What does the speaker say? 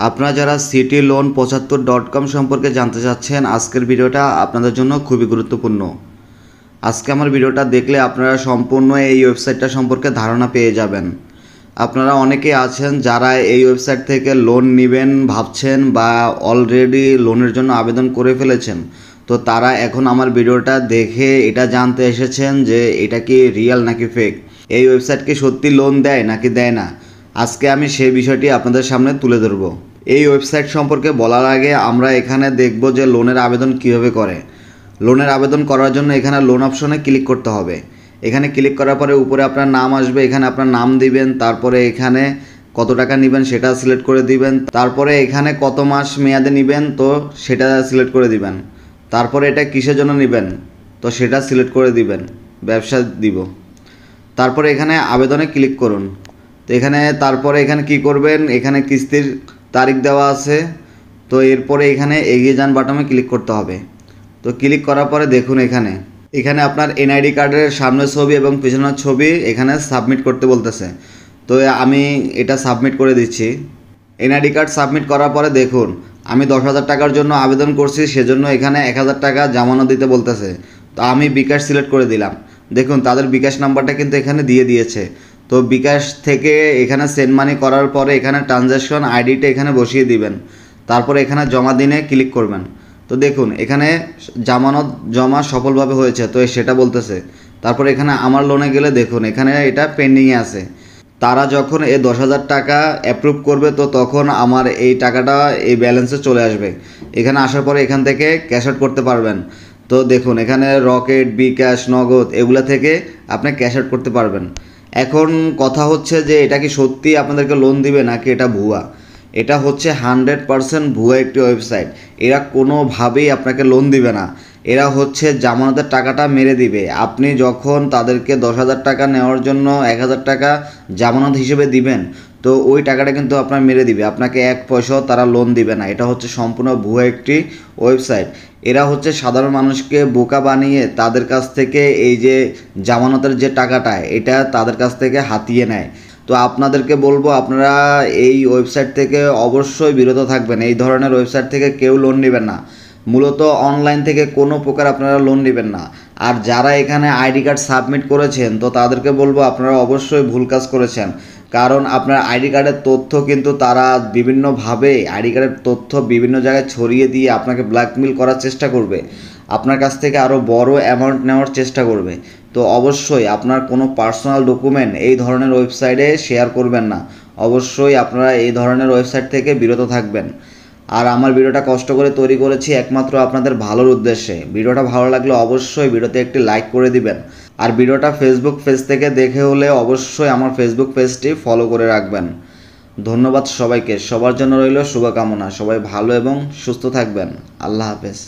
আপনারা যারা cityloan75.com সম্পর্কে জানতে চাচ্ছেন, আজকের ভিডিওটা আপনাদের জন্য খুবই গুরুত্বপূর্ণ। আজকে আমার ভিডিওটা দেখলে আপনারা সম্পূর্ণ এই ওয়েবসাইটটা সম্পর্কে ধারণা পেয়ে যাবেন। আপনারা অনেকেই আছেন যারা এই ওয়েবসাইট থেকে লোন নেবেন ভাবছেন বা অলরেডি লোনের জন্য আবেদন করে ফেলেছেন। তো তারা এখন আমার ভিডিওটা দেখে এটা জানতে এসেছেন যে এটা কি রিয়েল নাকি ফেক, এই ওয়েবসাইট কি সত্যি লোন দেয় নাকি দেয় না। আজকে আমি সেই বিষয়টি আপনাদের সামনে তুলে ধরব। এই ওয়েবসাইট সম্পর্কে বলার আগে আমরা এখানে দেখব যে লোনের আবেদন কিভাবে করে। লোনের আবেদন করার জন্য এখানে লোন অপশনে ক্লিক করতে হবে। এখানে ক্লিক করার পরে উপরে আপনার নাম আসবে, এখানে আপনার নাম দিবেন, তারপরে এখানে কত টাকা নেবেন সেটা সিলেক্ট করে দিবেন, তারপরে এখানে কত মাস মেয়াদে নেবেন তো সেটা সিলেক্ট করে দিবেন, তারপরে এটা কিসের জন্য নেবেন তো সেটা সিলেক্ট করে দিবেন, ব্যবসা দিব। তারপরে এখানে আবেদনে ক্লিক করুন। তো এখানে তারপরে এখানে কি করবেন, এখানে কিস্তির তারিখ দেওয়া আছে। তো এরপরে এখানে এগিয়ে যান বাটনে ক্লিক করতে হবে। তো ক্লিক করার পরে দেখুন এখানে আপনার এনআইডি কার্ডের সামনের ছবি এবং পেছনের ছবি এখানে সাবমিট করতে বলতেছে। তো আমি এটা সাবমিট করে দিচ্ছি। এনআইডি কার্ড সাবমিট করার পরে দেখুন আমি 10,000 টাকার জন্য আবেদন করছি, সেজন্য এখানে 1,000 টাকা জামানত দিতে বলতেছে। তো আমি বিকাশ সিলেক্ট করে দিলাম। দেখুন তাদের বিকাশ নাম্বারটা কিন্তু এখানে দিয়ে দিয়েছে। তো বিকাশ থেকে এখানে সেন্ড মানি করার পরে এখানে ট্রানজ্যাকশন আইডিটা এখানে বসিয়ে দিবেন, তারপরে এখানে জমা দিনে ক্লিক করবেন। তো দেখুন এখানে জামানত জমা সফলভাবে হয়েছে, তো সেটা বলতেছে। তারপরে এখানে আমার লোনে গেলে দেখুন এখানে এটা পেন্ডিংয়ে আছে। তারা যখন এই 10,000 টাকা অ্যাপ্রুভ করবে তো তখন আমার এই টাকাটা এই ব্যালেন্সে চলে আসবে। এখানে আসার পরে এখান থেকে ক্যাশ আউট করতে পারবেন। তো দেখুন এখানে রকেট, বিকাশ, নগদ এগুলা থেকে আপনি ক্যাশ আউট করতে পারবেন। এখন কথা হচ্ছে যে এটা কি সত্যি আপনাদেরকে লোন দিবে নাকি এটা ভুয়া। এটা হচ্ছে 100% ভুয়া একটি ওয়েবসাইট। এরা কোনোভাবেই আপনাকে লোন দিবে না। এরা হচ্ছে জামানতের টাকাটা মেরে দিবে। আপনি যখন তাদেরকে 10,000 টাকা নেওয়ার জন্য 1,000 টাকা জামানত হিসেবে দিবেন তো ওই টাকাটা কিন্তু আপনার মেরে দিবে, আপনাকে এক পয়সাও তারা লোন দিবে না। এটা হচ্ছে সম্পূর্ণ ভুয়া একটি ওয়েবসাইট। এরা হচ্ছে সাধারণ মানুষকে বোকা বানিয়ে তাদের কাছ থেকে এই যে জামানতের যে টাকাটা এটা তাদের কাছ থেকে হাতিয়ে নেয়। তো আপনাদেরকে বলবো আপনারা এই ওয়েবসাইট থেকে অবশ্যই বিরত থাকবেন। এই ধরনের ওয়েবসাইট থেকে কেউ লোন নেবেন না। মূলত অনলাইন থেকে কোনো প্রকার আপনারা লোন নেবেন না। আর যারা এখানে আইডি কার্ড সাবমিট করেছেন তো তাদেরকে বলবো আপনারা অবশ্যই ভুল কাজ করেছেন। কারণ আপনার আইডি কার্ডের তথ্য কিন্তু তারা বিভিন্নভাবে আইডি কার্ডের তথ্য বিভিন্ন জায়গায় ছড়িয়ে দিয়ে আপনাকে ব্ল্যাকমেল করার চেষ্টা করবে, আপনার কাছ থেকে আরও বড় অ্যামাউন্ট নেওয়ার চেষ্টা করবে। তো অবশ্যই আপনার কোনো পার্সোনাল ডকুমেন্ট এই ধরনের ওয়েবসাইটে শেয়ার করবেন না। অবশ্যই আপনারা এই ধরনের ওয়েবসাইট থেকে বিরত থাকবেন। আর আমার ভিডিওটা কষ্ট করে তৈরি করেছি একমাত্র আপনাদের ভালোর উদ্দেশ্যে। ভিডিওটা ভালো লাগলে অবশ্যই ভিডিওতে একটি লাইক করে দিবেন। আর ভিডিওটা ফেসবুক পেজ থেকে দেখে হলে অবশ্যই আমার ফেসবুক পেজটি ফলো করে রাখবেন। ধন্যবাদ সবাইকে। সবার জন্য রইল শুভকামনা। সবাই ভালো এবং সুস্থ থাকবেন। আল্লাহ হাফেজ।